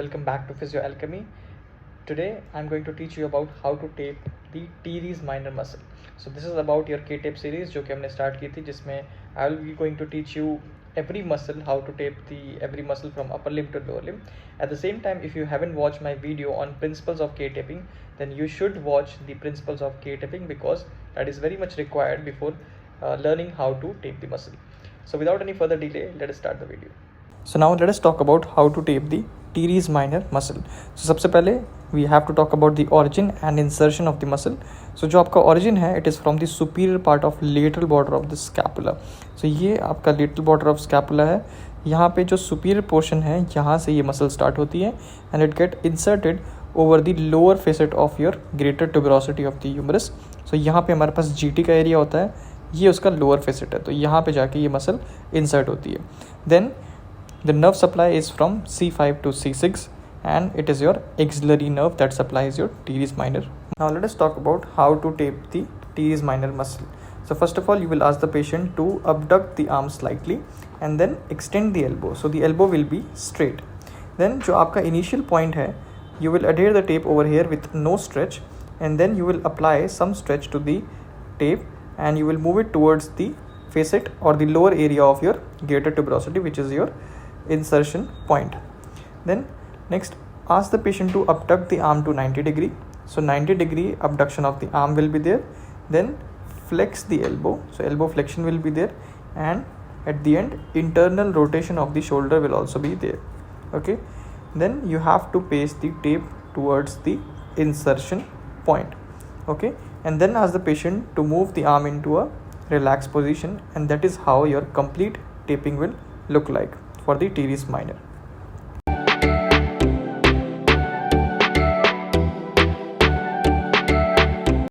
welcome back to Physioalchemy. Today I'm going to teach you about how to tape the Teres Minor muscle. So this is about your K-tape series जो कि हमने start की थी, जिसमें I will be going to teach you every muscle, how to tape the every muscle from upper limb to lower limb. At the same time, if you haven't watched my video on principles of K-taping, then you should watch the principles of K-taping because that is very much required before learning how to tape the muscle. So without any further delay, let us start the video. So now let us talk about how to tape the teres minor muscle. So सबसे पहले we have to talk about the origin and insertion of the muscle. So जो आपका origin है, it is from the superior part of lateral border of the scapula. So ये आपका lateral border of scapula है. यहाँ पे जो superior portion है, यहाँ से ये muscle start होती है and it get inserted over the lower facet of your greater tuberosity of the humerus. So यहाँ पे हमारे पास GT का एरिया होता है, ये उसका लोअर फेसेट है, तो यहाँ पे जाके ये मसल इंसर्ट होती है. Then the nerve supply is from C5 to C6 and it is your axillary nerve that supplies your teres minor. Now let us talk about how to tape the teres minor muscle. So first of all, you will ask the patient to abduct the arm slightly and then extend the elbow, so the elbow will be straight. Then जो आपका initial point है, you will adhere the tape over here with no stretch and then you will apply some stretch to the tape and you will move it towards the facet or the lower area of your greater tuberosity, which is your insertion point. Then next, ask the patient to abduct the arm to 90 degree. So 90 degree abduction of the arm will be there. Then flex the elbow, so elbow flexion will be there, and at the end internal rotation of the shoulder will also be there. Okay, then you have to paste the tape towards the insertion point. Okay, and then ask the patient to move the arm into a relaxed position, and that is how your complete taping will look like for the teres minor.